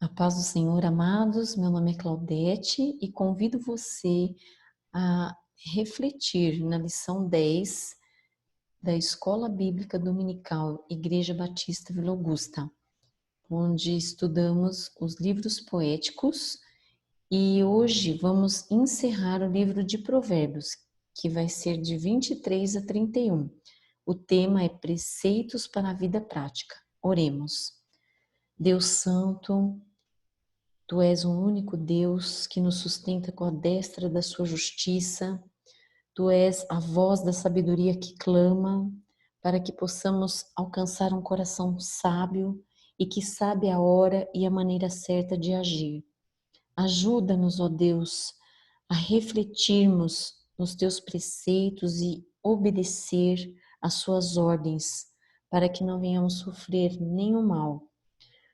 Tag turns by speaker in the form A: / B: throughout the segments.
A: A paz do Senhor, amados, meu nome é Claudete e convido você a refletir na lição 10 da Escola Bíblica Dominical Igreja Batista Vila Augusta, onde estudamos os livros poéticos e hoje vamos encerrar o livro de Provérbios, que vai ser de 23 a 31. O tema é Preceitos para a Vida Prática. Oremos. Deus Santo, Tu és o único Deus que nos sustenta com a destra da sua justiça. Tu és a voz da sabedoria que clama para que possamos alcançar um coração sábio e que sabe a hora e a maneira certa de agir. Ajuda-nos, ó Deus, a refletirmos nos teus preceitos e obedecer às suas ordens, para que não venhamos sofrer nenhum mal.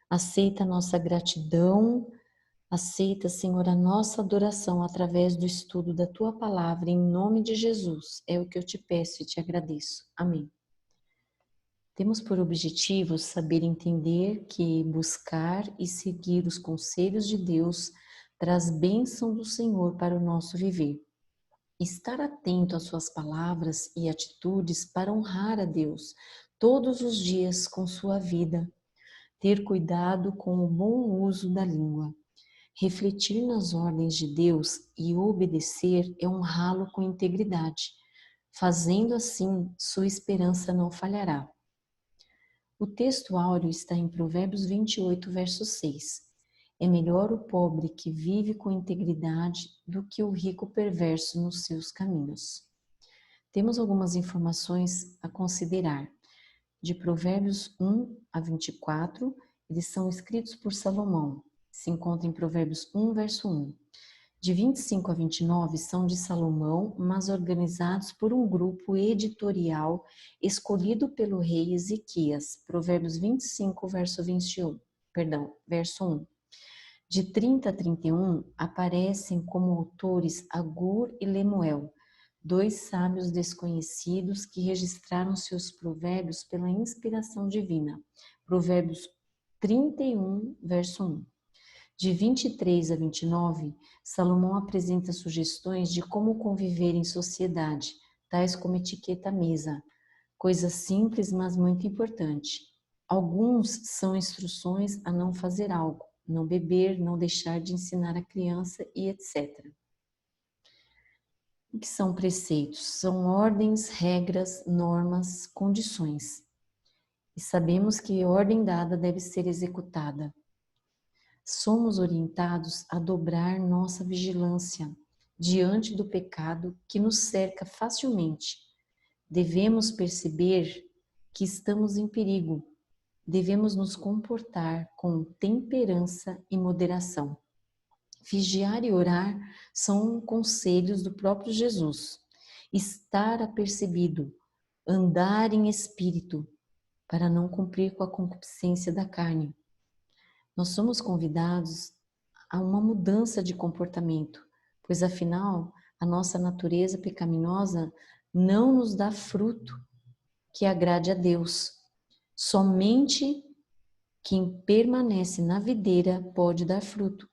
A: Aceita a nossa gratidão. Aceita, Senhor, a nossa adoração através do estudo da Tua Palavra, em nome de Jesus. É o que eu te peço e te agradeço. Amém. Temos por objetivo saber entender que buscar e seguir os conselhos de Deus traz bênção do Senhor para o nosso viver. Estar atento às suas palavras e atitudes para honrar a Deus todos os dias com sua vida. Ter cuidado com o bom uso da língua. Refletir nas ordens de Deus e obedecer é honrá-lo com integridade. Fazendo assim, sua esperança não falhará. O texto áureo está em Provérbios 28, verso 6. É melhor o pobre que vive com integridade do que o rico perverso nos seus caminhos. Temos algumas informações a considerar. De Provérbios 1 a 24, eles são escritos por Salomão. Se encontra em Provérbios 1, verso 1. De 25 a 29 são de Salomão, mas organizados por um grupo editorial escolhido pelo rei Ezequias. Provérbios 25, verso 1. De 30 a 31 aparecem como autores Agur e Lemuel, dois sábios desconhecidos que registraram seus provérbios pela inspiração divina. Provérbios 31, verso 1. De 23 a 29, Salomão apresenta sugestões de como conviver em sociedade, tais como etiqueta à mesa, coisa simples, mas muito importante. Alguns são instruções a não fazer algo, não beber, não deixar de ensinar a criança e etc. O que são preceitos? São ordens, regras, normas, condições. E sabemos que ordem dada deve ser executada. Somos orientados a dobrar nossa vigilância diante do pecado que nos cerca facilmente. Devemos perceber que estamos em perigo. Devemos nos comportar com temperança e moderação. Vigiar e orar são conselhos do próprio Jesus. Estar apercebido, andar em espírito, para não cumprir com a concupiscência da carne. Nós somos convidados a uma mudança de comportamento, pois afinal a nossa natureza pecaminosa não nos dá fruto que agrade a Deus. Somente quem permanece na videira pode dar fruto.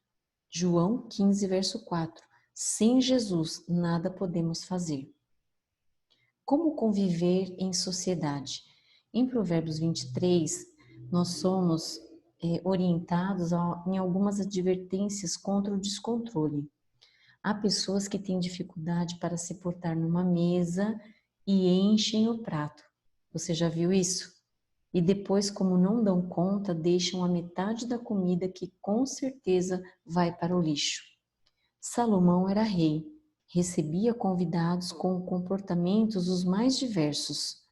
A: João 15, verso 4. Sem Jesus nada podemos fazer. Como conviver em sociedade? Em Provérbios 23, nós somos orientados em algumas advertências contra o descontrole. Há pessoas que têm dificuldade para se portar numa mesa e enchem o prato. Você já viu isso? E depois, como não dão conta, deixam a metade da comida que com certeza vai para o lixo. Salomão era rei, recebia convidados com comportamentos os mais diversos.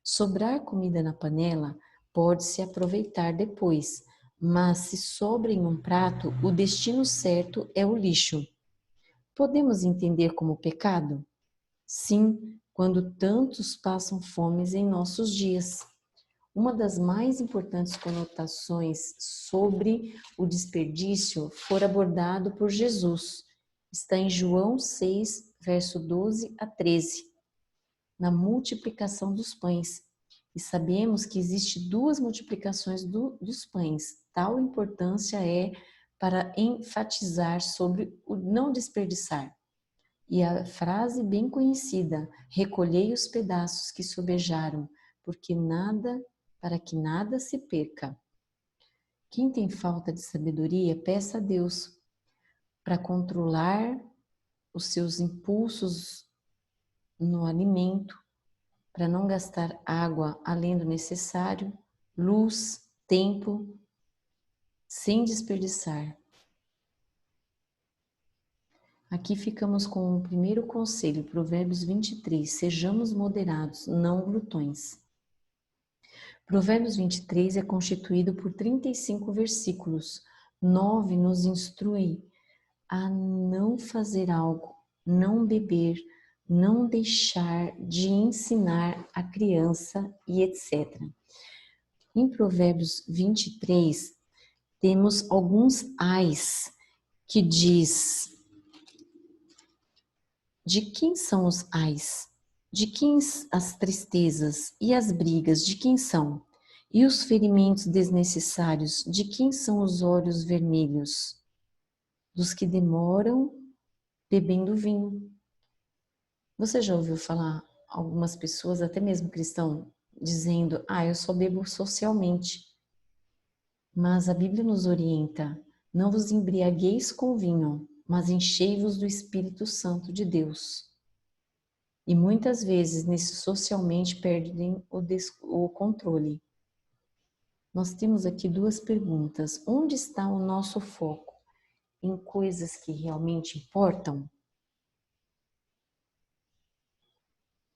A: Sobrar comida na panela pode-se aproveitar depois, mas se sobra em um prato, o destino certo é o lixo. Podemos entender como pecado? Sim, quando tantos passam fomes em nossos dias. Uma das mais importantes conotações sobre o desperdício foi abordado por Jesus. Está em João 6, verso 12 a 13, na multiplicação dos pães. E sabemos que existe duas multiplicações dos pães. Tal importância é para enfatizar sobre o não desperdiçar. E a frase bem conhecida: recolhei os pedaços que sobejaram, para que nada se perca. Quem tem falta de sabedoria, peça a Deus para controlar os seus impulsos no alimento, para não gastar água além do necessário, luz, tempo, sem desperdiçar. Aqui ficamos com o primeiro conselho, Provérbios 23, sejamos moderados, não glutões. Provérbios 23 é constituído por 35 versículos. 9 nos instrui a não fazer algo, não beber, não deixar de ensinar a criança e etc. Em Provérbios 23, temos alguns ais que diz: de quem são os ais? De quem as tristezas e as brigas? De quem são? E os ferimentos desnecessários? De quem são os olhos vermelhos? Dos que demoram bebendo vinho. Você já ouviu falar algumas pessoas, até mesmo cristão, dizendo: eu só bebo socialmente. Mas a Bíblia nos orienta: não vos embriagueis com vinho, mas enchei-vos do Espírito Santo de Deus. E muitas vezes, nesse socialmente, perdem o controle. Nós temos aqui duas perguntas. Onde está o nosso foco? Em coisas que realmente importam?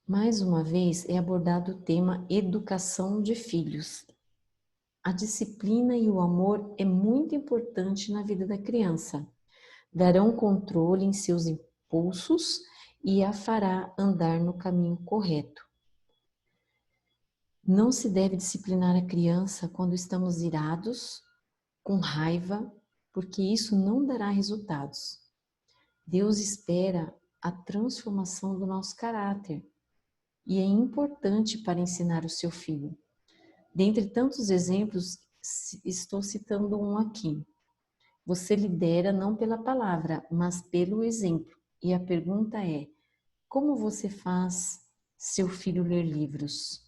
A: Mais uma vez, é abordado o tema educação de filhos. A disciplina e o amor é muito importante na vida da criança. Darão controle em seus impulsos e a fará andar no caminho correto. Não se deve disciplinar a criança quando estamos irados, com raiva, porque isso não dará resultados. Deus espera a transformação do nosso caráter e é importante para ensinar o seu filho. Dentre tantos exemplos, estou citando um aqui. Você lidera não pela palavra, mas pelo exemplo. E a pergunta é: como você faz seu filho ler livros?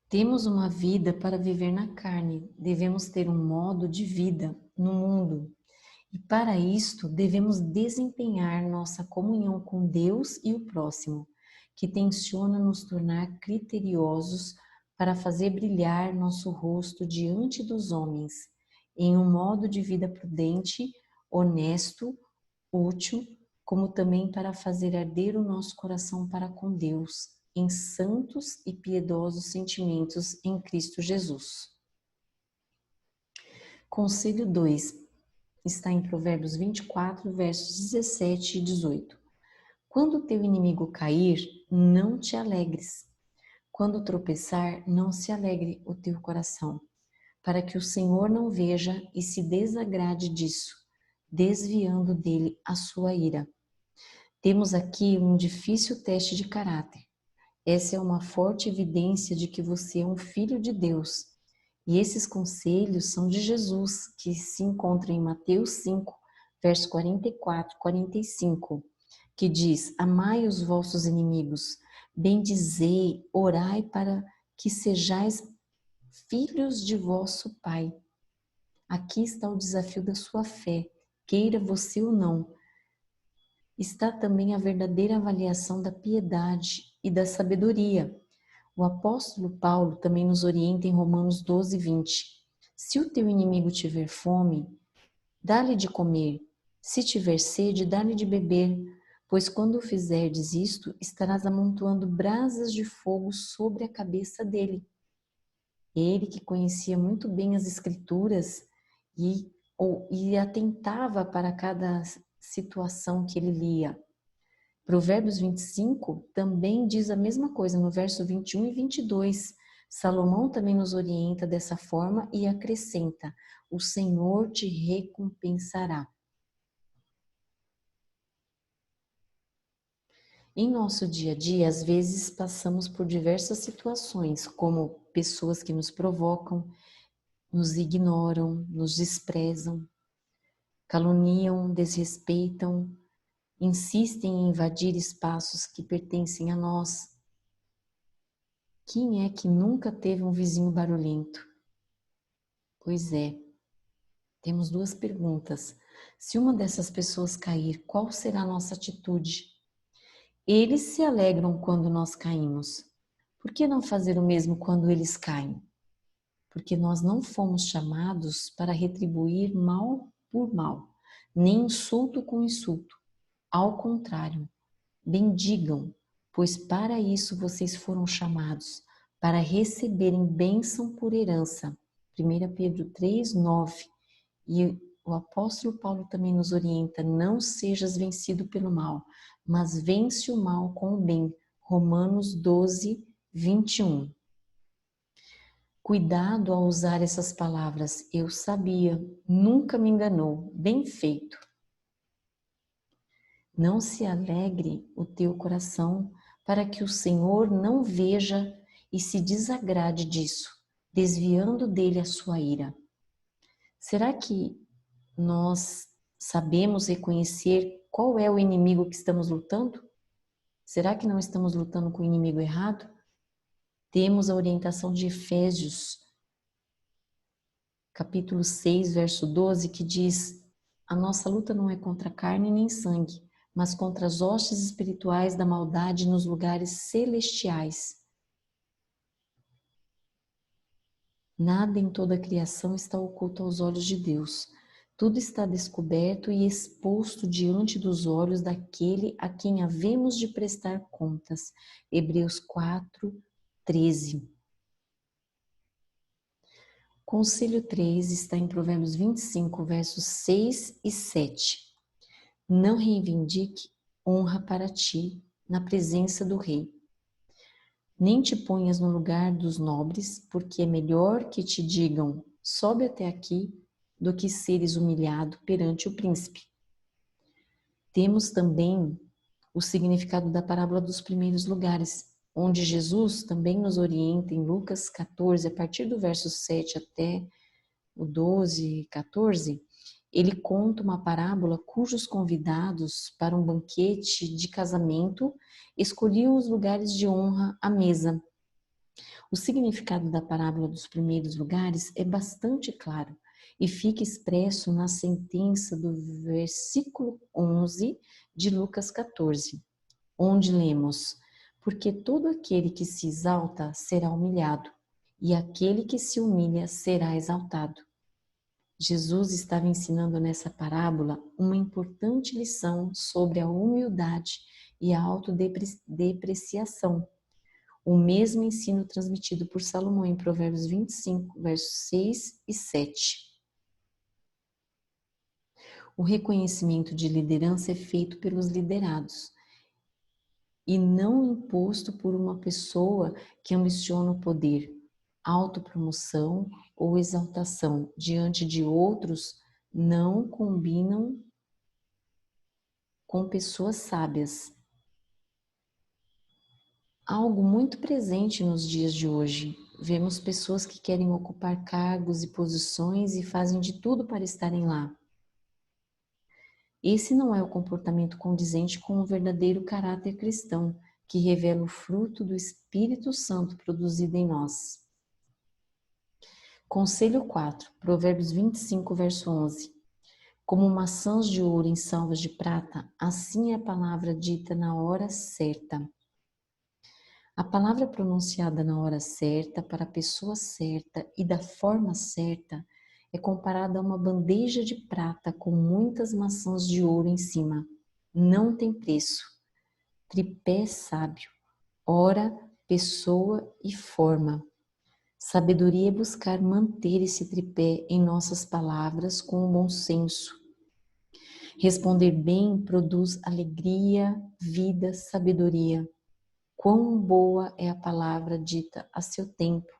A: Temos uma vida para viver na carne, devemos ter um modo de vida no mundo. E para isto, devemos desempenhar nossa comunhão com Deus e o próximo, que tenciona nos tornar criteriosos para fazer brilhar nosso rosto diante dos homens, em um modo de vida prudente, honesto, útil, como também para fazer arder o nosso coração para com Deus, em santos e piedosos sentimentos em Cristo Jesus. Conselho 2 está em Provérbios 24, versos 17 e 18. Quando teu inimigo cair, não te alegres. Quando tropeçar, não se alegre o teu coração, para que o Senhor não veja e se desagrade disso, desviando dele a sua ira. Temos aqui um difícil teste de caráter. Essa é uma forte evidência de que você é um filho de Deus. E esses conselhos são de Jesus, que se encontra em Mateus 5, verso 44 e 45, que diz: amai os vossos inimigos, bendizei, orai para que sejais filhos de vosso Pai. Aqui está o desafio da sua fé, queira você ou não. Está também a verdadeira avaliação da piedade e da sabedoria. O apóstolo Paulo também nos orienta em Romanos 12, 20. Se o teu inimigo tiver fome, dá-lhe de comer. Se tiver sede, dá-lhe de beber. Pois quando fizerdes isto, estarás amontoando brasas de fogo sobre a cabeça dele. Ele, que conhecia muito bem as Escrituras e atentava para cada situação que ele lia. Provérbios 25 também diz a mesma coisa no verso 21 e 22. Salomão também nos orienta dessa forma e acrescenta: o Senhor te recompensará. Em nosso dia a dia, às vezes passamos por diversas situações, como pessoas que nos provocam, nos ignoram, nos desprezam, caluniam, desrespeitam, insistem em invadir espaços que pertencem a nós. Quem é que nunca teve um vizinho barulhento? Pois é, temos duas perguntas. Se uma dessas pessoas cair, qual será a nossa atitude? Eles se alegram quando nós caímos. Por que não fazer o mesmo quando eles caem? Porque nós não fomos chamados para retribuir mal por mal, nem insulto com insulto. Ao contrário, bendigam, pois para isso vocês foram chamados, para receberem bênção por herança. 1 Pedro 3:9. E o apóstolo Paulo também nos orienta: não sejas vencido pelo mal, mas vence o mal com o bem. Romanos 12:21. Cuidado ao usar essas palavras. Eu sabia, nunca me enganou. Bem feito. Não se alegre o teu coração, para que o Senhor não veja e se desagrade disso, desviando dele a sua ira. Será que nós sabemos reconhecer qual é o inimigo que estamos lutando? Será que não estamos lutando com o inimigo errado? Temos a orientação de Efésios, capítulo 6, verso 12, que diz: a nossa luta não é contra carne nem sangue, mas contra as hostes espirituais da maldade nos lugares celestiais. Nada em toda a criação está oculto aos olhos de Deus. Tudo está descoberto e exposto diante dos olhos daquele a quem havemos de prestar contas. Hebreus 4:13. Conselho 3 está em Provérbios 25, versos 6 e 7. Não reivindique honra para ti na presença do rei. Nem te ponhas no lugar dos nobres, porque é melhor que te digam, sobe até aqui, do que seres humilhado perante o príncipe. Temos também o significado da parábola dos primeiros lugares, onde Jesus também nos orienta em Lucas 14, a partir do verso 7 até o 12, 14, ele conta uma parábola cujos convidados para um banquete de casamento escolhiam os lugares de honra à mesa. O significado da parábola dos primeiros lugares é bastante claro e fica expresso na sentença do versículo 11 de Lucas 14, onde lemos: porque todo aquele que se exalta será humilhado, e aquele que se humilha será exaltado. Jesus estava ensinando nessa parábola uma importante lição sobre a humildade e a autodepreciação. O mesmo ensino transmitido por Salomão em Provérbios 25, versos 6 e 7. O reconhecimento de liderança é feito pelos liderados e não imposto por uma pessoa que ambiciona o poder, autopromoção ou exaltação diante de outros não combinam com pessoas sábias. Algo muito presente nos dias de hoje. Vemos pessoas que querem ocupar cargos e posições e fazem de tudo para estarem lá. Esse não é o comportamento condizente com o verdadeiro caráter cristão, que revela o fruto do Espírito Santo produzido em nós. Conselho 4, Provérbios 25, verso 11. Como maçãs de ouro em salvas de prata, assim é a palavra dita na hora certa. A palavra pronunciada na hora certa, para a pessoa certa e da forma certa, é comparada a uma bandeja de prata com muitas maçãs de ouro em cima. Não tem preço. Tripé sábio, hora, pessoa e forma. Sabedoria é buscar manter esse tripé em nossas palavras com o bom senso. Responder bem produz alegria, vida, sabedoria. Quão boa é a palavra dita a seu tempo.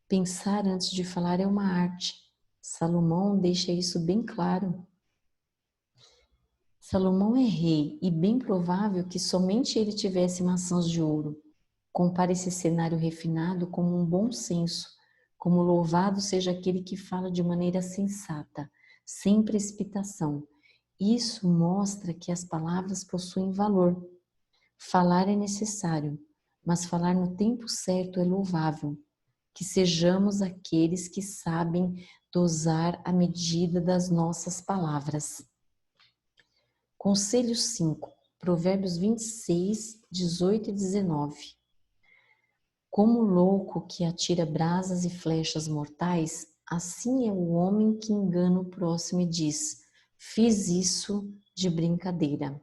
A: Pensar antes de falar é uma arte. Salomão deixa isso bem claro. Salomão é rei e bem provável que somente ele tivesse maçãs de ouro. Compare esse cenário refinado como um bom senso, como louvado seja aquele que fala de maneira sensata, sem precipitação. Isso mostra que as palavras possuem valor. Falar é necessário, mas falar no tempo certo é louvável. Que sejamos aqueles que sabem dosar a medida das nossas palavras. Conselho 5, Provérbios 26, 18 e 19. Como o louco que atira brasas e flechas mortais, assim é o homem que engana o próximo e diz: fiz isso de brincadeira.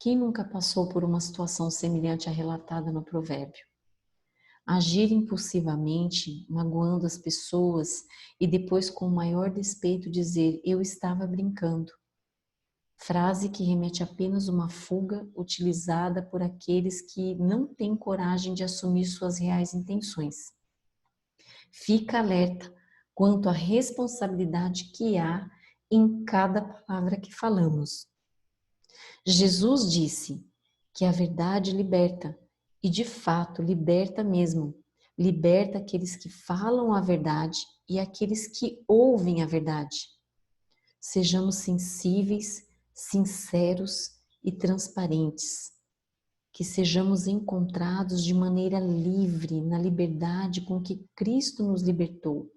A: Quem nunca passou por uma situação semelhante à relatada no provérbio? Agir impulsivamente, magoando as pessoas e depois com o maior despeito dizer: eu estava brincando. Frase que remete apenas uma fuga utilizada por aqueles que não têm coragem de assumir suas reais intenções. Fica alerta quanto à responsabilidade que há em cada palavra que falamos. Jesus disse que a verdade liberta, e de fato liberta mesmo. Liberta aqueles que falam a verdade e aqueles que ouvem a verdade. Sejamos sensíveis, sinceros e transparentes. Que sejamos encontrados de maneira livre, na liberdade com que Cristo nos libertou.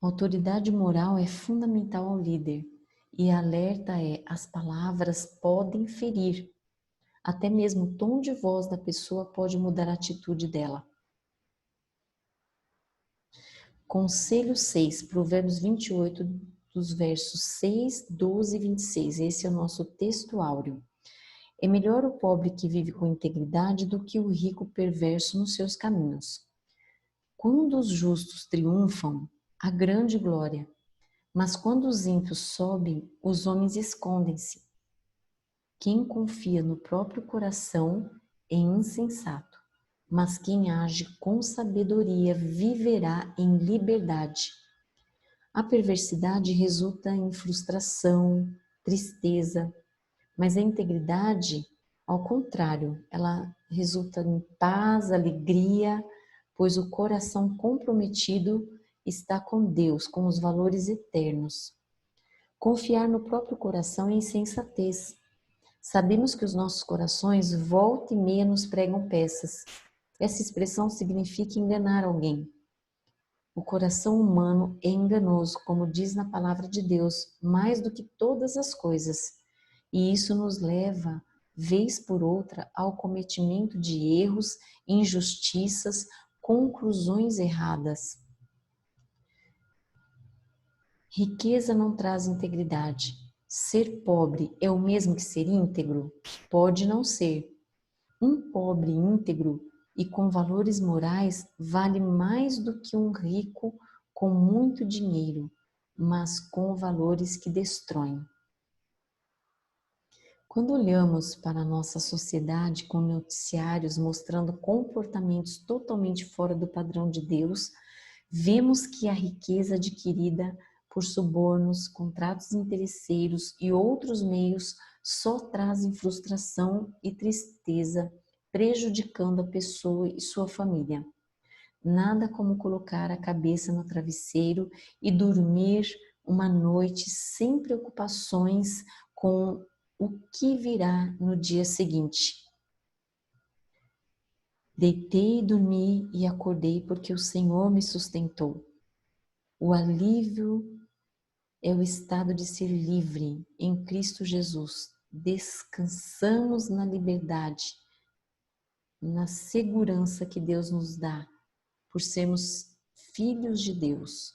A: A autoridade moral é fundamental ao líder e a alerta é: as palavras podem ferir. Até mesmo o tom de voz da pessoa pode mudar a atitude dela. Conselho 6, Provérbios 28, dos versos 6, 12 e 26. Esse é o nosso texto áureo. É melhor o pobre que vive com integridade do que o rico perverso nos seus caminhos. Quando os justos triunfam, há grande glória, mas quando os ímpios sobem, os homens escondem-se. Quem confia no próprio coração é insensato, mas quem age com sabedoria viverá em liberdade. A perversidade resulta em frustração, tristeza, mas a integridade, ao contrário, ela resulta em paz, alegria, pois o coração comprometido está com Deus, com os valores eternos. Confiar no próprio coração é insensatez. Sabemos que os nossos corações volta e meia nos pregam peças. Essa expressão significa enganar alguém. O coração humano é enganoso, como diz na palavra de Deus, mais do que todas as coisas. E isso nos leva, vez por outra, ao cometimento de erros, injustiças, conclusões erradas. Riqueza não traz integridade. Ser pobre é o mesmo que ser íntegro? Pode não ser. Um pobre íntegro e com valores morais vale mais do que um rico com muito dinheiro, mas com valores que destroem. Quando olhamos para a nossa sociedade com noticiários mostrando comportamentos totalmente fora do padrão de Deus, vemos que a riqueza adquirida por subornos, contratos interesseiros e outros meios só trazem frustração e tristeza, prejudicando a pessoa e sua família. Nada como colocar a cabeça no travesseiro e dormir uma noite sem preocupações com o que virá no dia seguinte. Deitei e dormi e acordei porque o Senhor me sustentou. O alívio é o estado de ser livre em Cristo Jesus. Descansamos na liberdade, na segurança que Deus nos dá, por sermos filhos de Deus.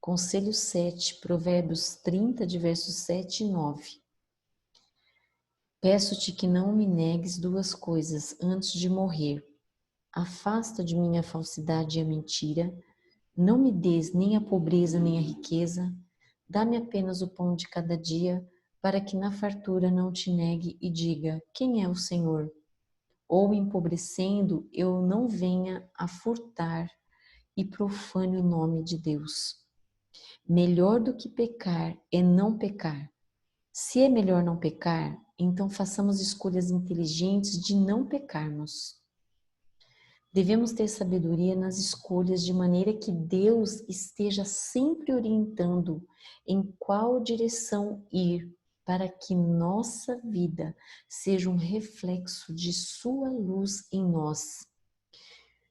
A: Conselho 7, Provérbios 30, de versos 7 e 9. Peço-te que não me negues duas coisas antes de morrer. Afasta de mim a falsidade e a mentira. Não me des nem a pobreza nem a riqueza. Dá-me apenas o pão de cada dia, para que na fartura não te negue e diga: quem é o Senhor? Ou empobrecendo, eu não venha a furtar e profane o nome de Deus. Melhor do que pecar é não pecar. Se é melhor não pecar, então façamos escolhas inteligentes de não pecarmos. Devemos ter sabedoria nas escolhas de maneira que Deus esteja sempre orientando em qual direção ir, para que nossa vida seja um reflexo de sua luz em nós.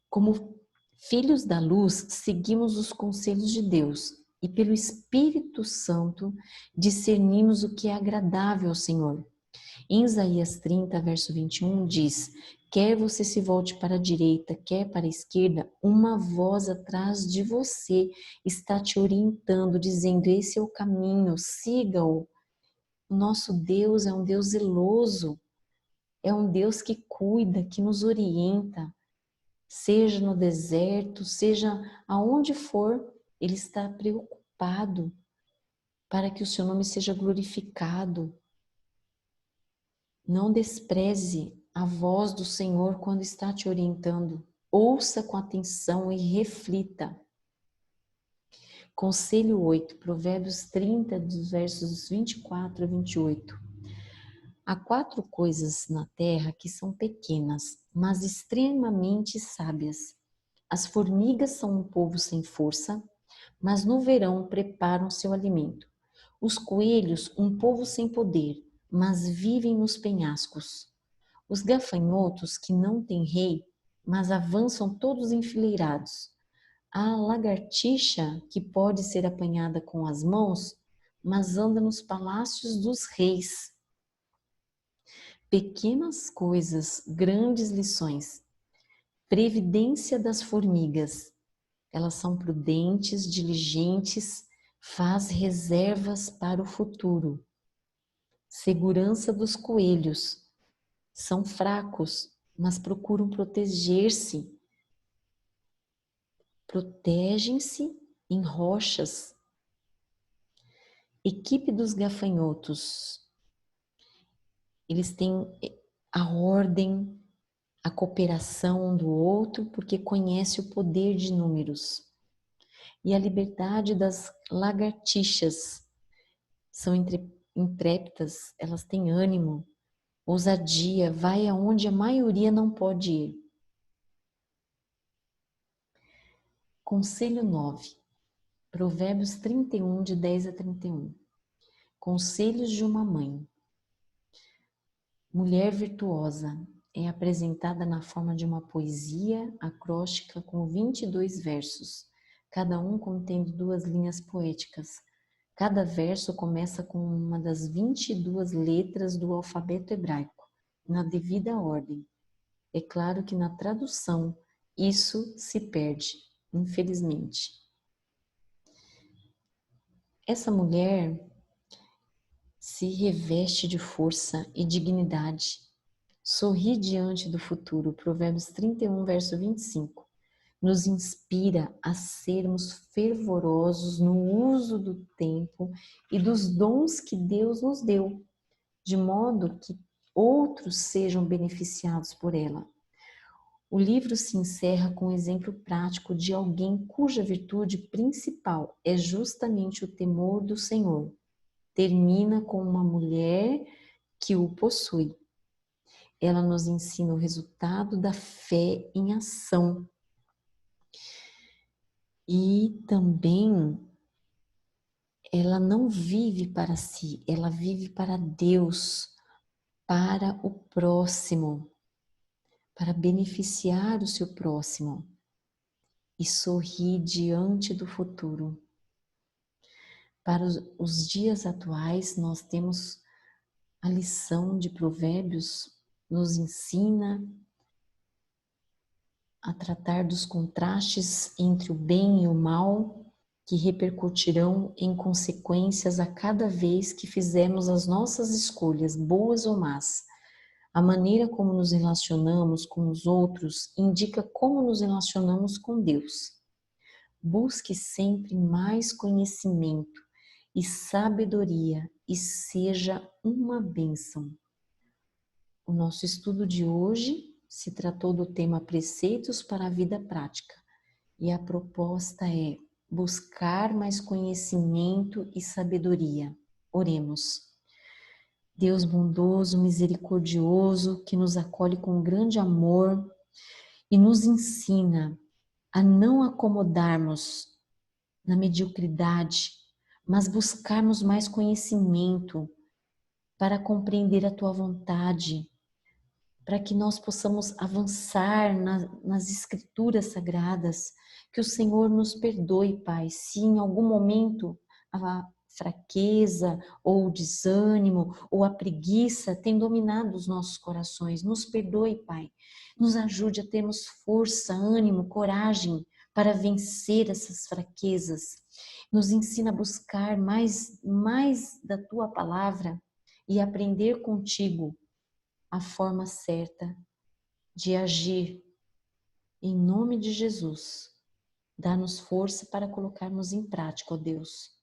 A: Como filhos da luz, seguimos os conselhos de Deus e pelo Espírito Santo discernimos o que é agradável ao Senhor. Em Isaías 30, verso 21, diz: quer você se volte para a direita, quer para a esquerda, uma voz atrás de você está te orientando, dizendo: esse é o caminho, siga-o. O nosso Deus é um Deus zeloso, é um Deus que cuida, que nos orienta, seja no deserto, seja aonde for, Ele está preocupado para que o seu nome seja glorificado. Não despreze a voz do Senhor quando está te orientando. Ouça com atenção e reflita. Conselho 8, Provérbios 30, dos versos 24 a 28. Há 4 coisas na terra que são pequenas, mas extremamente sábias. As formigas são um povo sem força, mas no verão preparam seu alimento. Os coelhos, um povo sem poder, mas vivem nos penhascos. Os gafanhotos que não têm rei, mas avançam todos enfileirados. A lagartixa que pode ser apanhada com as mãos, mas anda nos palácios dos reis. Pequenas coisas, grandes lições. Previdência das formigas. Elas são prudentes, diligentes, faz reservas para o futuro. Segurança dos coelhos. São fracos, mas procuram proteger-se. Protegem-se em rochas. Equipe dos gafanhotos. Eles têm a ordem, a cooperação um do outro, porque conhece o poder de números. E a liberdade das lagartixas. São intrépidas, elas têm ânimo, ousadia, vai aonde a maioria não pode ir. Conselho 9, Provérbios 31, de 10 a 31. Conselhos de uma mãe. Mulher virtuosa é apresentada na forma de uma poesia acróstica com 22 versos, cada um contendo 2 linhas poéticas. Cada verso começa com uma das 22 letras do alfabeto hebraico, na devida ordem. É claro que na tradução isso se perde, infelizmente. Essa mulher se reveste de força e dignidade. Sorri diante do futuro. Provérbios 31, verso 25. Nos inspira a sermos fervorosos no uso do tempo e dos dons que Deus nos deu, de modo que outros sejam beneficiados por ela. O livro se encerra com um exemplo prático de alguém cuja virtude principal é justamente o temor do Senhor. Termina com uma mulher que o possui. Ela nos ensina o resultado da fé em ação. E também ela não vive para si, ela vive para Deus, para o próximo, para beneficiar o seu próximo e sorri diante do futuro. Para os dias atuais, nós temos a lição de Provérbios, nos ensina a tratar dos contrastes entre o bem e o mal, que repercutirão em consequências a cada vez que fizermos as nossas escolhas, boas ou más. A maneira como nos relacionamos com os outros indica como nos relacionamos com Deus. Busque sempre mais conhecimento e sabedoria e seja uma bênção. O nosso estudo de hoje se tratou do tema Preceitos para a Vida Prática e a proposta é: buscar mais conhecimento e sabedoria. Oremos. Deus bondoso, misericordioso, que nos acolhe com grande amor e nos ensina a não acomodarmos na mediocridade, mas buscarmos mais conhecimento para compreender a tua vontade, para que nós possamos avançar nas escrituras sagradas. Que o Senhor nos perdoe, Pai, se em algum momento a fraqueza ou o desânimo ou a preguiça tem dominado os nossos corações. Nos perdoe, Pai. Nos ajude a termos força, ânimo, coragem para vencer essas fraquezas. Nos ensina a buscar mais da tua palavra e aprender contigo a forma certa de agir. Em nome de Jesus, dá-nos força para colocarmos em prática, ó Deus.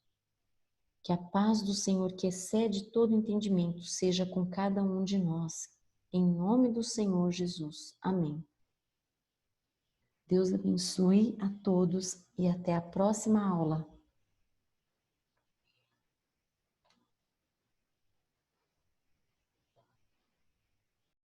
A: Que a paz do Senhor, que excede todo entendimento, seja com cada um de nós. Em nome do Senhor Jesus. Amém. Deus abençoe a todos e até a próxima aula.